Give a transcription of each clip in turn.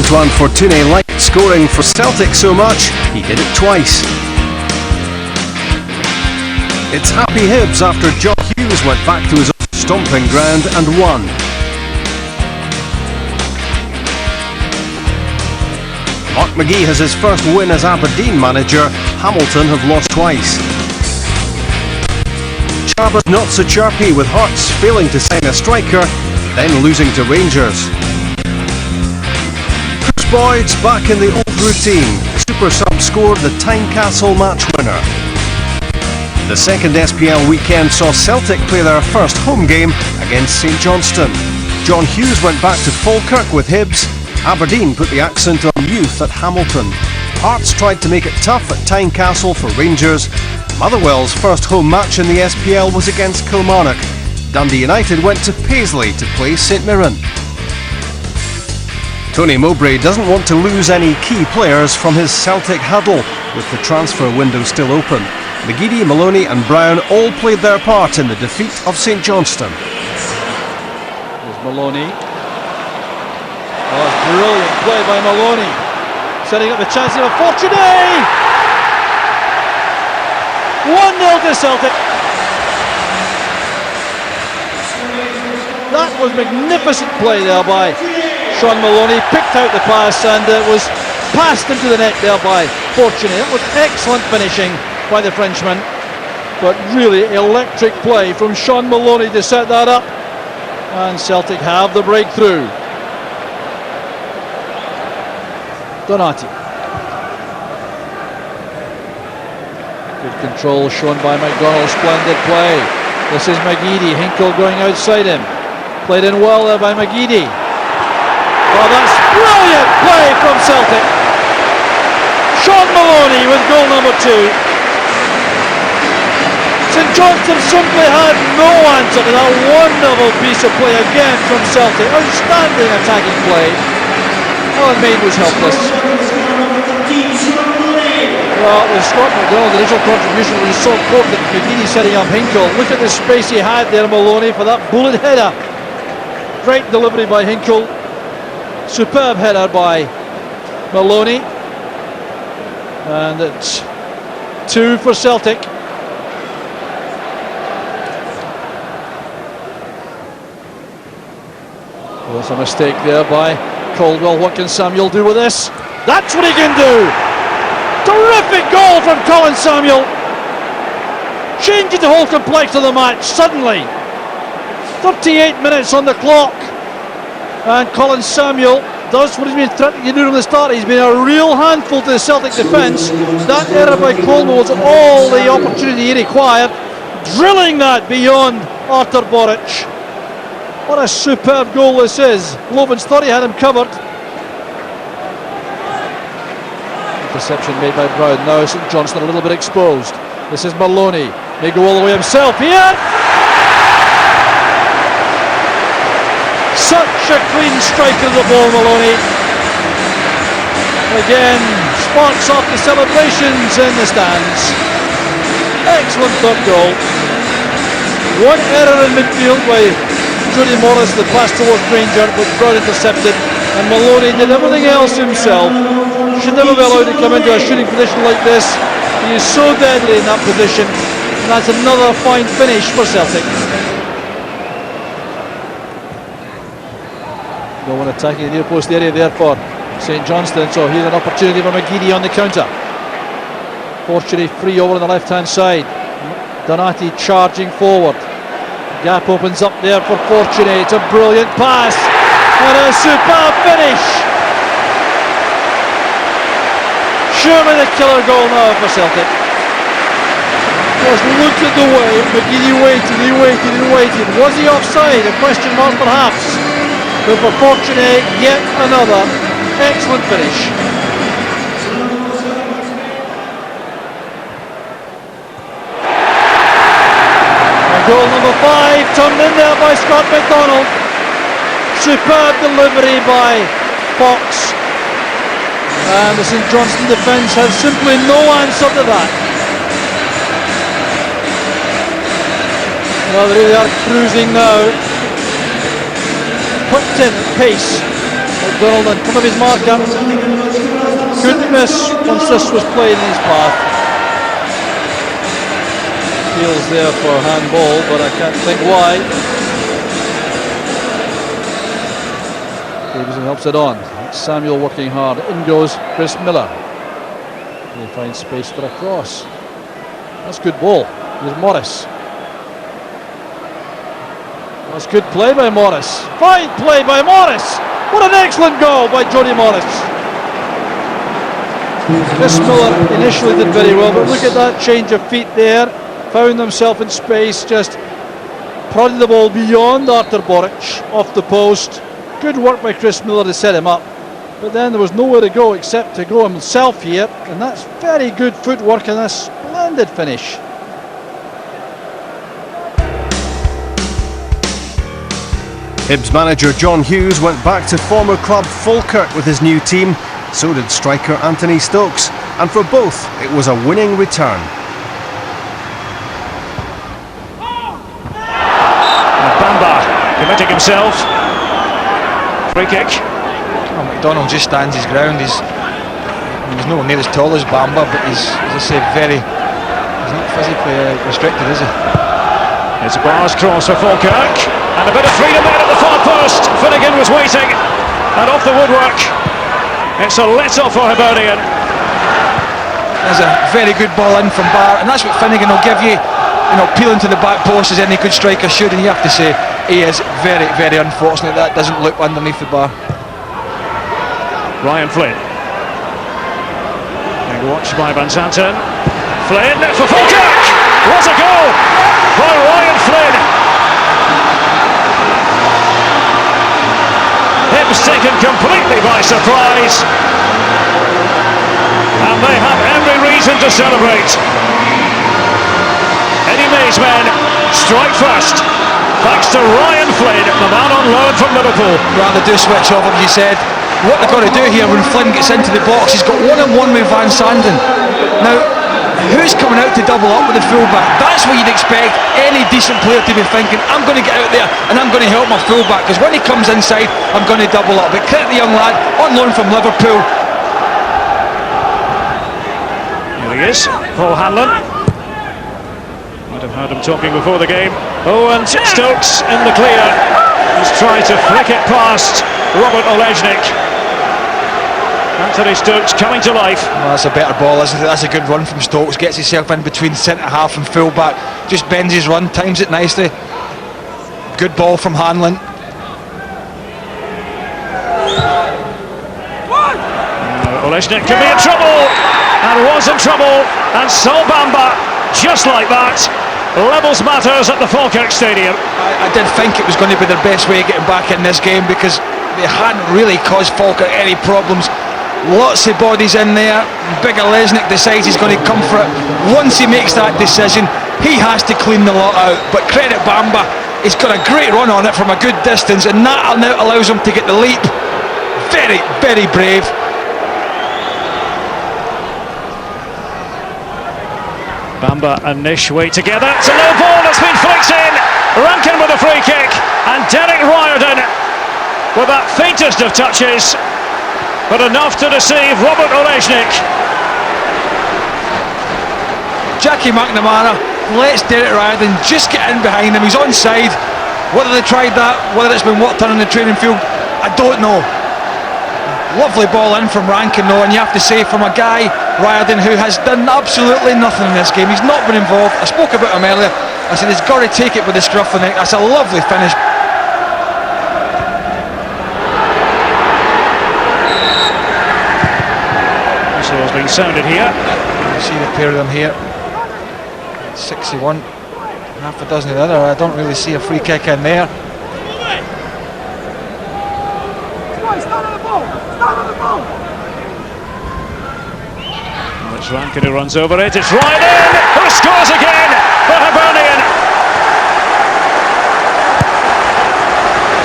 Antoine Fortuné liked scoring for Celtic so much, he did it twice. It's happy Hibs after John Hughes went back to his own stomping ground and won. Mark McGee has his first win as Aberdeen manager. Hamilton have lost twice. Chabba's not so chirpy, with Hearts failing to sign a striker, then losing to Rangers. Chris Boyd's back in the old routine. The super sub scored the Tynecastle match winner. The second SPL weekend saw Celtic play their first home game against St Johnstone. John Hughes went back to Falkirk with Hibs. Aberdeen put the accent on youth at Hamilton. Hearts tried to make it tough at Tynecastle for Rangers. Motherwell's first home match in the SPL was against Kilmarnock. Dundee United went to Paisley to play St Mirren. Tony Mowbray doesn't want to lose any key players from his Celtic huddle, with the transfer window still open. McGeady, Maloney and Brown all played their part in the defeat of St Johnstone. There's Maloney. Oh, it's brilliant play by Maloney. Setting up the chance of Fortuné! 1-0 to Celtic. That was magnificent play there by Sean Maloney. Picked out the pass and it was passed into the net there by Fortuné. It was excellent finishing by the Frenchman, but really electric play from Sean Maloney to set that up, and Celtic have the breakthrough. Donati. Good control shown by McDonald. Splendid play. This is McGeady. Hinkle going outside him. Played in well there by McGeady. Oh, that's brilliant play from Celtic. Sean Maloney with goal number 2. St Johnstone simply had no answer to that wonderful piece of play again from Celtic. Outstanding attacking play. Alan Main was helpless. Well, the Scott McDonald initial contribution was so important. McGeady setting up Hinkle. Look at the space he had there, Maloney, for that bullet header. Great delivery by Hinkle. Superb header by Maloney. And it's 2 for Celtic. There's a mistake there by Caldwell. What can Samuel do with this? That's what he can do! Terrific goal from Colin Samuel! Changing the whole complexion of the match suddenly. 38 minutes on the clock. And Colin Samuel does what he's been threatening to do from the start. He's been a real handful to the Celtic defence. That error by Caldwell was all the opportunity he required. Drilling that beyond Artur Boruc. What a superb goal this is. Lovens thought he had him covered. Interception made by Brown. Now St Johnstone a little bit exposed. This is Maloney. May go all the way himself here. Such a clean strike of the ball, Maloney. Again, sparks off the celebrations in the stands. Excellent third goal. One error in midfield by Jody Morris, the pass towards Granger, but Brown intercepted, and Maloney did everything else himself. Should never be allowed to come into a shooting position like this. He is so deadly in that position, and that's another fine finish for Celtic. No one attacking the near post area there for St Johnstone, so here's an opportunity for McGeady on the counter. Fortuné free over on the left hand side. Donati charging forward. Gap opens up there for Fortuné. It's a brilliant pass and a superb finish. Surely the killer goal now for Celtic. Just look at the way McGeady waited. Was he offside? A question mark perhaps. But for Fortuné, yet another excellent finish. Goal number 5, turned in there by Scott McDonald. Superb delivery by Fox. And the St Johnstone defence has simply no answer to that. Well, they really are cruising now. Put in at pace. McDonald in front of his marker. Couldn't miss once this was played in his path. Feels there for handball, but I can't think why. Davison helps it on. Samuel working hard. In goes Chris Miller. He finds space for a cross. That's good ball. Here's Morris. That's good play by Morris. Fine play by Morris. What an excellent goal by Jody Morris. Chris Miller initially did very well, but look at that change of feet there. Found himself in space, just prodded the ball beyond Artur Boric off the post. Good work by Chris Miller to set him up. But then there was nowhere to go except to go himself here, and that's very good footwork and a splendid finish. Hibs manager John Hughes went back to former club Falkirk with his new team. So did striker Anthony Stokes, and for both it was a winning return. Bamba committing himself. Free kick. Well, McDonald just stands his ground. He's nowhere near as tall as Bamba, but he's, as I say, he's not physically restricted, is he? It's a Barnes cross for Falkirk, and a bit of freedom there at the far post. Finnegan was waiting, and off the woodwork. It's a let-off for Hibernian. There's a very good ball in from Barr, and that's what Finnegan will give you. You know, peeling to the back post as any good striker should, and you have to say he is very, very unfortunate that doesn't look underneath the bar. Ryan Flynn. Being watched by Van Zanten. Flynn for Falkirk. What a goal by Ryan Flynn. Hibs taken completely by surprise, and they have every reason to celebrate. Eddie May's men strike first, thanks to Ryan Flynn, the man on loan from Liverpool. Rather do switch off, as you said. What they've got to do here when Flynn gets into the box, he's got one-on-one with Van Sanden. Now, who's coming out to double up with the fullback? That's what you'd expect any decent player to be thinking. I'm going to get out there and I'm going to help my fullback, because when he comes inside, I'm going to double up. But credit the young lad on loan from Liverpool. Here he is, Paul Hanlon. Might have heard him talking before the game. Oh, and Stokes in the clear. He's trying to flick it past Robert Olejnik. Anthony Stokes coming to life. Well, that's a better ball, isn't it? That's a good run from Stokes. Gets himself in between centre-half and full-back. Just bends his run, times it nicely. Good ball from Hanlon. Olejnik could be in trouble, and was in trouble, and Sol Bamba, just like that, levels matters at the Falkirk Stadium. I did think it was going to be their best way of getting back in this game, because they hadn't really caused Falkirk any problems. Lots of bodies in there. Big Olejnik decides he's going to come for it. Once he makes that decision, he has to clean the lot out. But credit Bamba, he's got a great run on it from a good distance, and that now allows him to get the leap. Very, very brave. Bamba and Nish wait together. It's a low ball that's been flicked in. Rankin with a free kick, and Derek Riordan with that faintest of touches, but enough to deceive Robert Olejnik. Jackie McNamara lets Derek Riordan just get in behind him. He's onside. Whether they tried that, whether it's been worked on in the training field, I don't know. Lovely ball in from Rankin though, and you have to say, from a guy, Riordan, who has done absolutely nothing in this game. He's not been involved. I spoke about him earlier. I said he's got to take it with the scruff of the neck. That's a lovely finish. Whistle's being sounded here. You see the pair of them here. 61, half a dozen of the other. I don't really see a free kick in there. It's Rankin who runs over it. It's Riordan who scores again for Hibernian.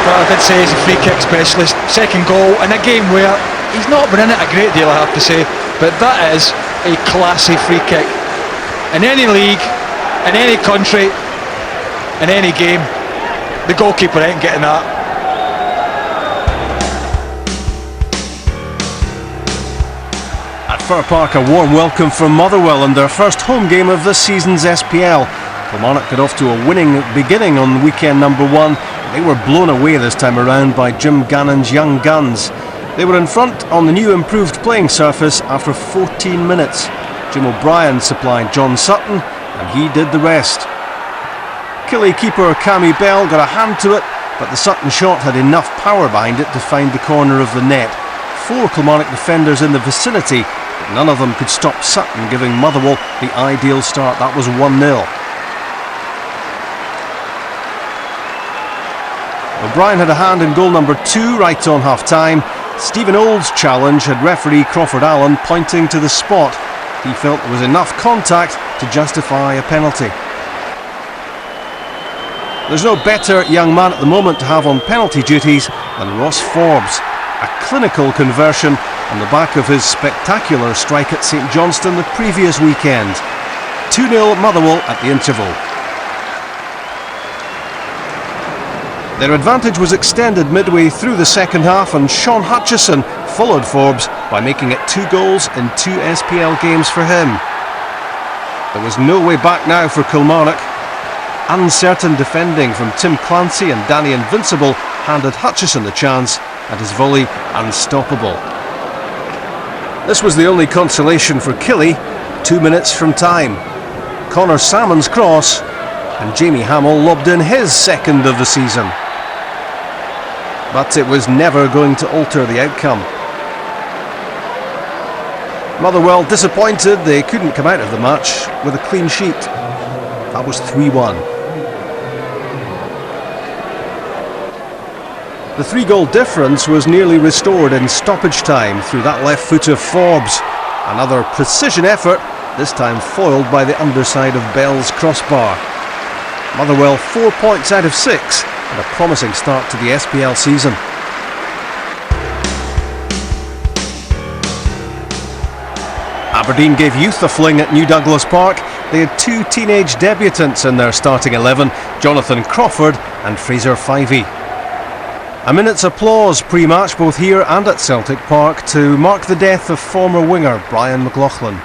Well, I did say he's a free kick specialist. Second goal in a game where he's not been in it a great deal, I have to say, but that is a classy free kick. In any league, in any country, in any game, the goalkeeper ain't getting that. Fir Park a warm welcome from Motherwell in their first home game of this season's SPL. Kilmarnock got off to a winning beginning on weekend number 1. They were blown away this time around by Jim Gannon's young guns. They were in front on the new improved playing surface after 14 minutes. Jim O'Brien supplied John Sutton and he did the rest. Killie keeper Cammy Bell got a hand to it, but the Sutton shot had enough power behind it to find the corner of the net. 4 Kilmarnock defenders in the vicinity, but none of them could stop Sutton, giving Motherwell the ideal start. That was 1-0. O'Brien had a hand in goal number 2 right on half-time. Stephen Old's challenge had referee Crawford Allen pointing to the spot. He felt there was enough contact to justify a penalty. There's no better young man at the moment to have on penalty duties than Ross Forbes. A clinical conversion on the back of his spectacular strike at St Johnstone the previous weekend. 2-0 Motherwell at the interval. Their advantage was extended midway through the second half, and Sean Hutchison followed Forbes by making it 2 goals in 2 SPL games for him. There was no way back now for Kilmarnock. Uncertain defending from Tim Clancy and Danny Invincible handed Hutchison the chance, and his volley unstoppable. This was the only consolation for Killie, 2 minutes from time. Connor Salmon's cross, and Jamie Hamill lobbed in his second of the season. But it was never going to alter the outcome. Motherwell disappointed they couldn't come out of the match with a clean sheet. That was 3-1. The 3-goal difference was nearly restored in stoppage time through that left foot of Forbes. Another precision effort, this time foiled by the underside of Bell's crossbar. Motherwell 4 points out of 6 and a promising start to the SPL season. Aberdeen gave youth a fling at New Douglas Park. They had 2 teenage debutants in their starting 11, Jonathan Crawford and Fraser Fyvie. A minute's applause pre-match both here and at Celtic Park to mark the death of former winger Brian McLaughlin.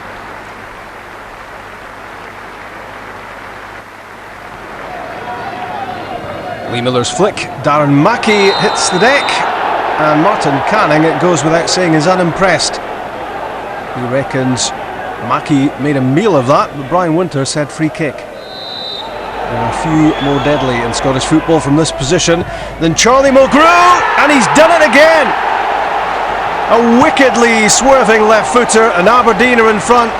Lee Miller's flick, Darren Mackey hits the deck, and Martin Canning, it goes without saying, is unimpressed. He reckons Mackey made a meal of that, but Brian Winter said free kick. There are a few more deadly in Scottish football from this position than Charlie Mulgrew, and he's done it again! A wickedly swerving left footer, and Aberdeen are in front,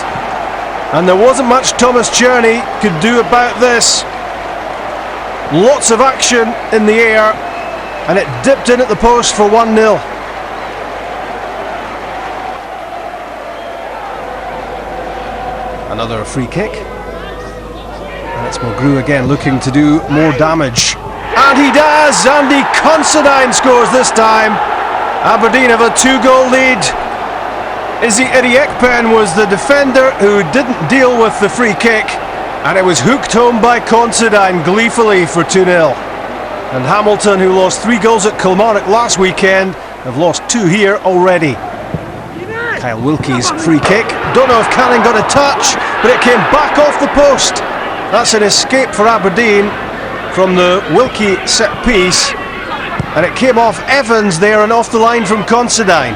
and there wasn't much Thomas Cherney could do about this. Lots of action in the air, and it dipped in at the post for 1-0. Another free kick. And it's Mulgrew again looking to do more damage. And he does! Andy Considine scores this time. Aberdeen have a 2-goal lead. Izzy Idiekpen was the defender who didn't deal with the free kick, and it was hooked home by Considine gleefully for 2-0. And Hamilton, who lost 3 goals at Kilmarnock last weekend, have lost 2 here already. Kyle Wilkie's free kick. Don't know if Canning got a touch, but it came back off the post. That's an escape for Aberdeen from the Wilkie set piece, and it came off Evans there and off the line from Considine.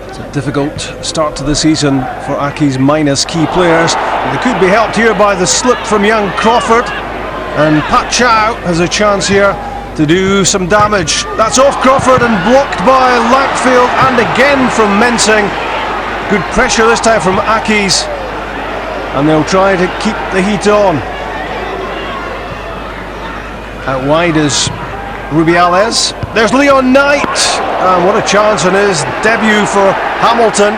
It's a difficult start to the season for Aki's minus key players. They could be helped here by the slip from young Crawford, and Pat Chow has a chance here to do some damage. That's off Crawford and blocked by Lankfield, and again from Mensing. Good pressure this time from Aki's, and they'll try to keep the heat on. Out wide is Rubiales. There's Leon Knight, and what a chance on his debut for Hamilton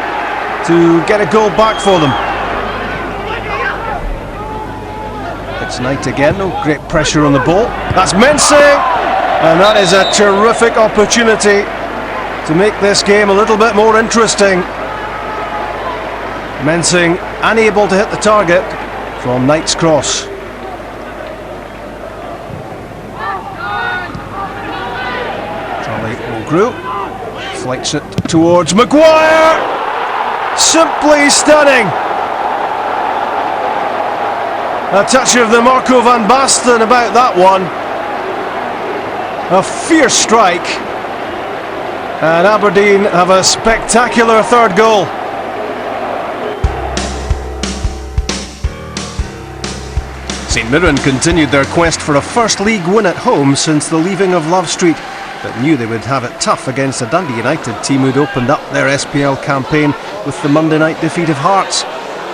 to get a goal back for them. It's Knight again, no great pressure on the ball. That's Mensing, and that is a terrific opportunity to make this game a little bit more interesting. Mensing unable to hit the target from Knight's cross. Charlie Mulgrew flicks it towards Maguire, Simply stunning. A touch of the Marco van Basten about that one. A fierce strike. And Aberdeen have a spectacular third goal. St Mirren continued their quest for a first league win at home since the leaving of Love Street, but knew they would have it tough against a Dundee United team who'd opened up their SPL campaign with the Monday night defeat of Hearts.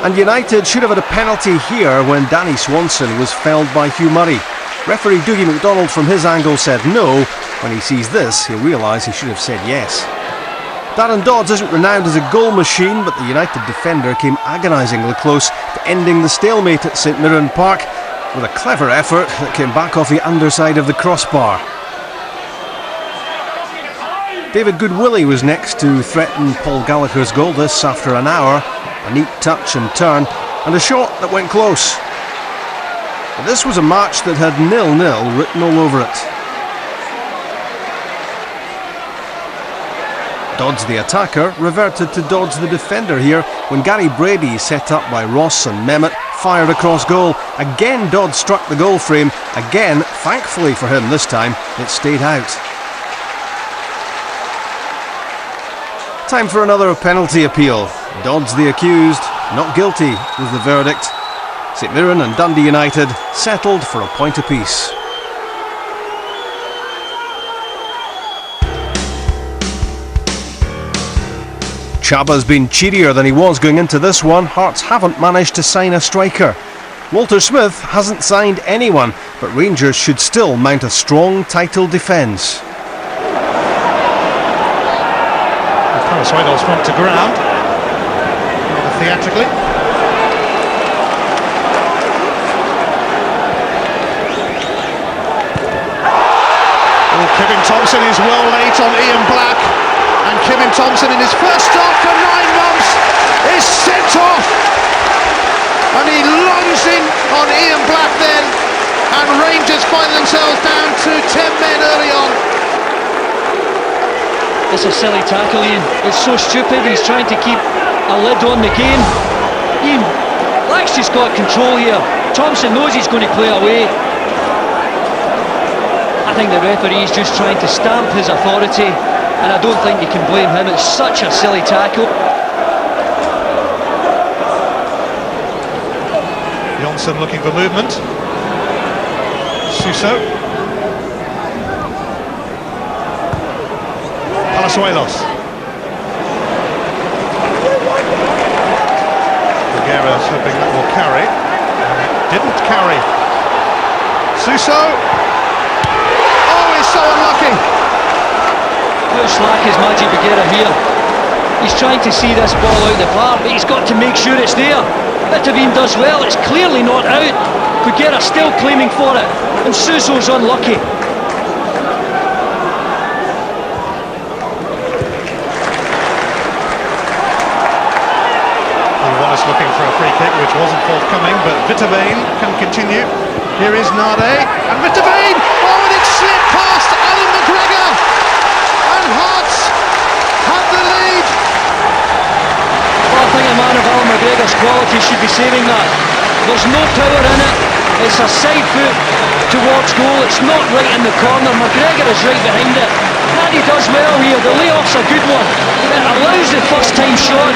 And United should have had a penalty here when Danny Swanson was felled by Hugh Murray. Referee Dougie McDonald from his angle said no. When he sees this, he'll realise he should have said yes. Darren Dodds isn't renowned as a goal machine, but the United defender came agonisingly close to ending the stalemate at St Mirren Park with a clever effort that came back off the underside of the crossbar. David Goodwillie was next to threaten Paul Gallagher's goal, this after an hour. A neat touch and turn, and a shot that went close. But this was a match that had 0-0 written all over it. Dodds the attacker reverted to Dodds the defender here when Gary Brady, set up by Ross and Mehmet, fired across goal. Again Dodds struck the goal frame. Again, thankfully for him this time, it stayed out. Time for another penalty appeal. Dodds the accused, not guilty was the verdict. St Mirren and Dundee United settled for a point apiece. Chaba's been cheerier than he was going into this one. Hearts haven't managed to sign a striker. Walter Smith hasn't signed anyone, but Rangers should still mount a strong title defence. Palazuelos front to ground. Rather theatrically. Kevin Thompson is well late on Ian Black, and Kevin Thompson in his first start for 9 months is sent off, and he lunges in on Ian Black then, and Rangers find themselves down to 10 men early on. It's a silly tackle, Ian. It's so stupid. He's trying to keep a lid on the game. Ian Black's just got control here. Thompson knows he's going to play away. I think the referee is just trying to stamp his authority, and I don't think you can blame him. It's such a silly tackle. Johnson looking for movement. Suso. Palazuelos. Nogueira's hoping that will carry. And it didn't carry. Suso. So unlucky. How slack is Majid Nogueira here? He's trying to see this ball out the park, but he's got to make sure it's there. Bitavine does well, it's clearly not out. Nogueira still claiming for it, and Suso's unlucky. Wallace looking for a free kick, which wasn't forthcoming, but Bitavine can continue. Here is Nade, and Bitavine! Oh, and it slipped past Alan McGregor! And Hearts have the lead! Well, I think a man of Alan McGregor's quality should be saving that. There's no power in it. It's a side foot towards goal. It's not right in the corner. McGregor is right behind it. Nade does well here. The layoff's a good one. It allows the first time shot,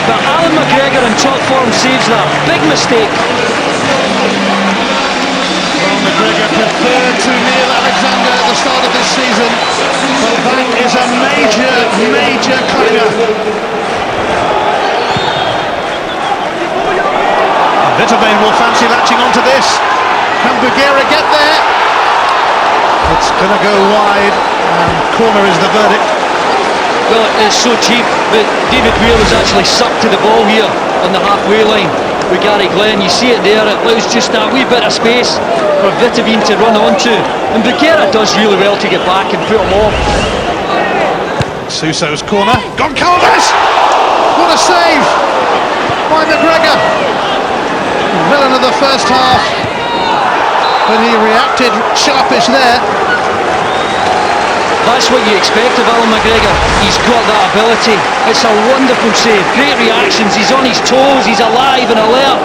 but Alan McGregor in top form saves that. Big mistake. McGregor preferred to Neil Alexander at the start of this season, but that is a major clanger. Bitavine will fancy latching onto this. Can Nogueira get there? It's going to go wide, and corner is the verdict. Well, it's so cheap, but David Weir was actually sucked to the ball here on the halfway line with Gary Glenn. You see it there, it allows just that wee bit of space for Bitavine to run onto, and Nogueira does really well to get back and put him off. Suso's corner, Goncalves! What a save by McGregor! Villain of the first half, but he reacted sharpish there. That's what you expect of Alan McGregor. He's got that ability. It's a wonderful save. Great reactions. He's on his toes. He's alive and alert.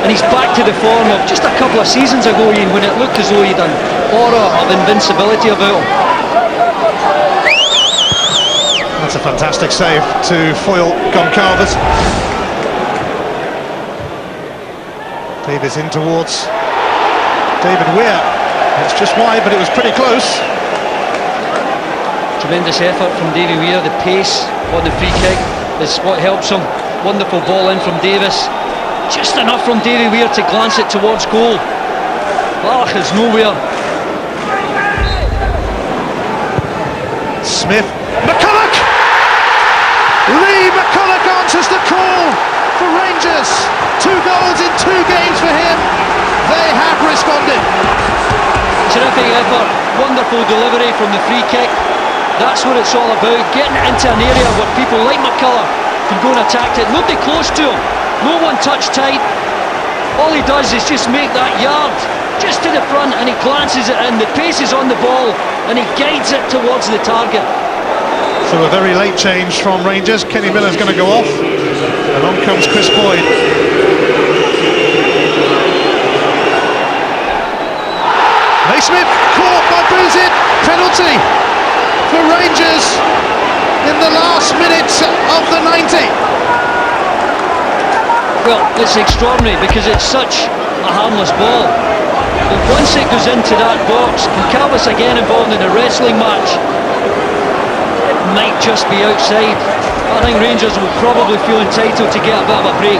And he's back to the form of just a couple of seasons ago, Ian, when it looked as though he'd an aura of invincibility about him. That's a fantastic save to foil Goncalves. Davies in towards David Weir. It's just wide, but it was pretty close. Tremendous effort from Davy Weir. The pace on the free kick is what helps him. Wonderful ball in from Davis. Just enough from Davy Weir to glance it towards goal. Balach is nowhere. Smith. McCulloch! Lee McCulloch answers the call for Rangers. 2 goals in 2 games for him. They have responded. Terrific effort. Wonderful delivery from the free kick. That's what it's all about, getting into an area where people like McCulloch can go and attack it. Nobody close to him, no one touch tight. All he does is just make that yard just to the front and he glances it in. The pace is on the ball and he guides it towards the target. So a very late change from Rangers. Kenny Miller's going to go off. And on comes Chris Boyd. Naismith caught by Bouzid. Penalty for Rangers in the last minute of the 90. Well, it's extraordinary because it's such a harmless ball. But once it goes into that box, Goncalves again involved in a wrestling match, it might just be outside. I think Rangers will probably feel entitled to get a bit of a break.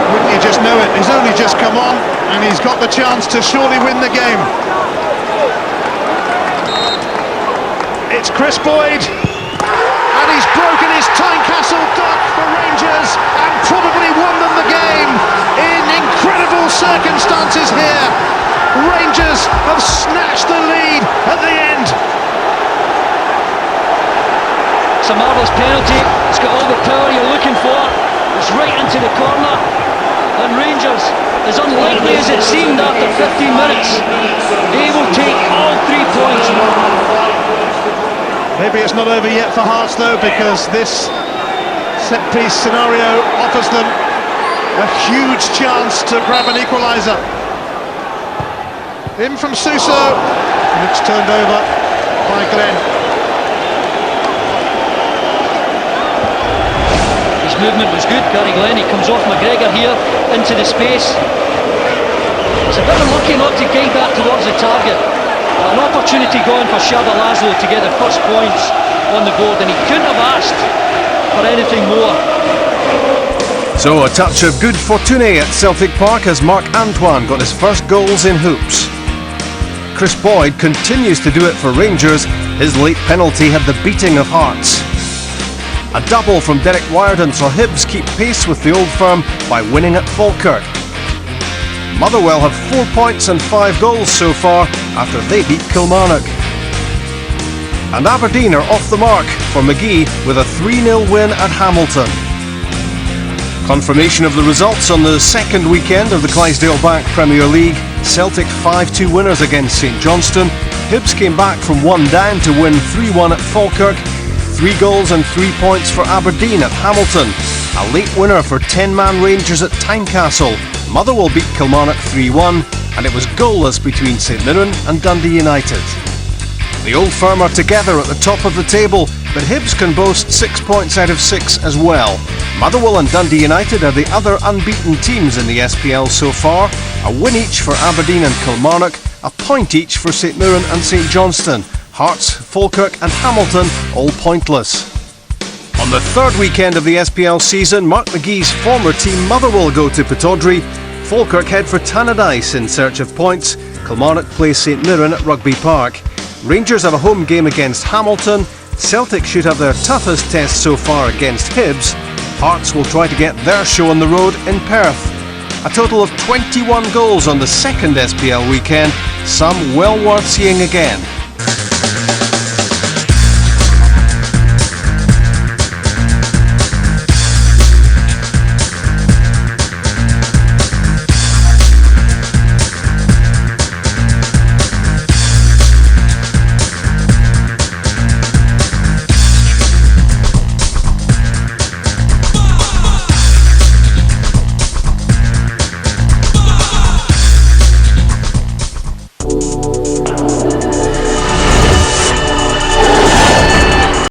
Wouldn't you just know it? He's only just come on and he's got the chance to surely win the game. It's Chris Boyd, and he's broken his Tynecastle duck for Rangers and probably won them the game in incredible circumstances here. Rangers have snatched the lead at the end. It's a marvellous penalty. It's got all the power you're looking for. It's right into the corner. And Rangers, as unlikely as it seemed after 15 minutes, they will take all 3 points. Maybe it's not over yet for Hearts though, because this set-piece scenario offers them a huge chance to grab an equaliser. In from Suso, and it's turned over by Glenn. His movement was good, Gary Glenn. He comes off McGregor here into the space. It's a bit unlucky not to guide that towards the target. An opportunity going for Shaba Laszlo to get the first points on the board, and he couldn't have asked for anything more. So a touch of good fortune at Celtic Park as Marc Antoine got his first goals in hoops. Chris Boyd continues to do it for Rangers. His late penalty had the beating of Hearts. A double from Derek Riordan saw Hibs keep pace with the Old Firm by winning at Falkirk. Motherwell have 4 points and 5 goals so far after they beat Kilmarnock. And Aberdeen are off the mark for McGee with a 3-0 win at Hamilton. Confirmation of the results on the second weekend of the Clydesdale Bank Premier League. Celtic 5-2 winners against St Johnstone. Hibs came back from 1 down to win 3-1 at Falkirk. 3 goals and 3 points for Aberdeen at Hamilton. A late winner for 10-man Rangers at Tynecastle. Motherwell beat Kilmarnock 3-1, and it was goalless between St Mirren and Dundee United. The Old Firm are together at the top of the table, but Hibs can boast 6 points out of 6 as well. Motherwell and Dundee United are the other unbeaten teams in the SPL so far. A win each for Aberdeen and Kilmarnock, a point each for St Mirren and St Johnstone. Hearts, Falkirk and Hamilton all pointless. On the third weekend of the SPL season, Mark McGee's former team Motherwell go to Pittodrie. Falkirk head for Tannadice in search of points. Kilmarnock play St Mirren at Rugby Park. Rangers have a home game against Hamilton. Celtic should have their toughest test so far against Hibs. Hearts will try to get their show on the road in Perth. A total of 21 goals on the second SPL weekend, some well worth seeing again.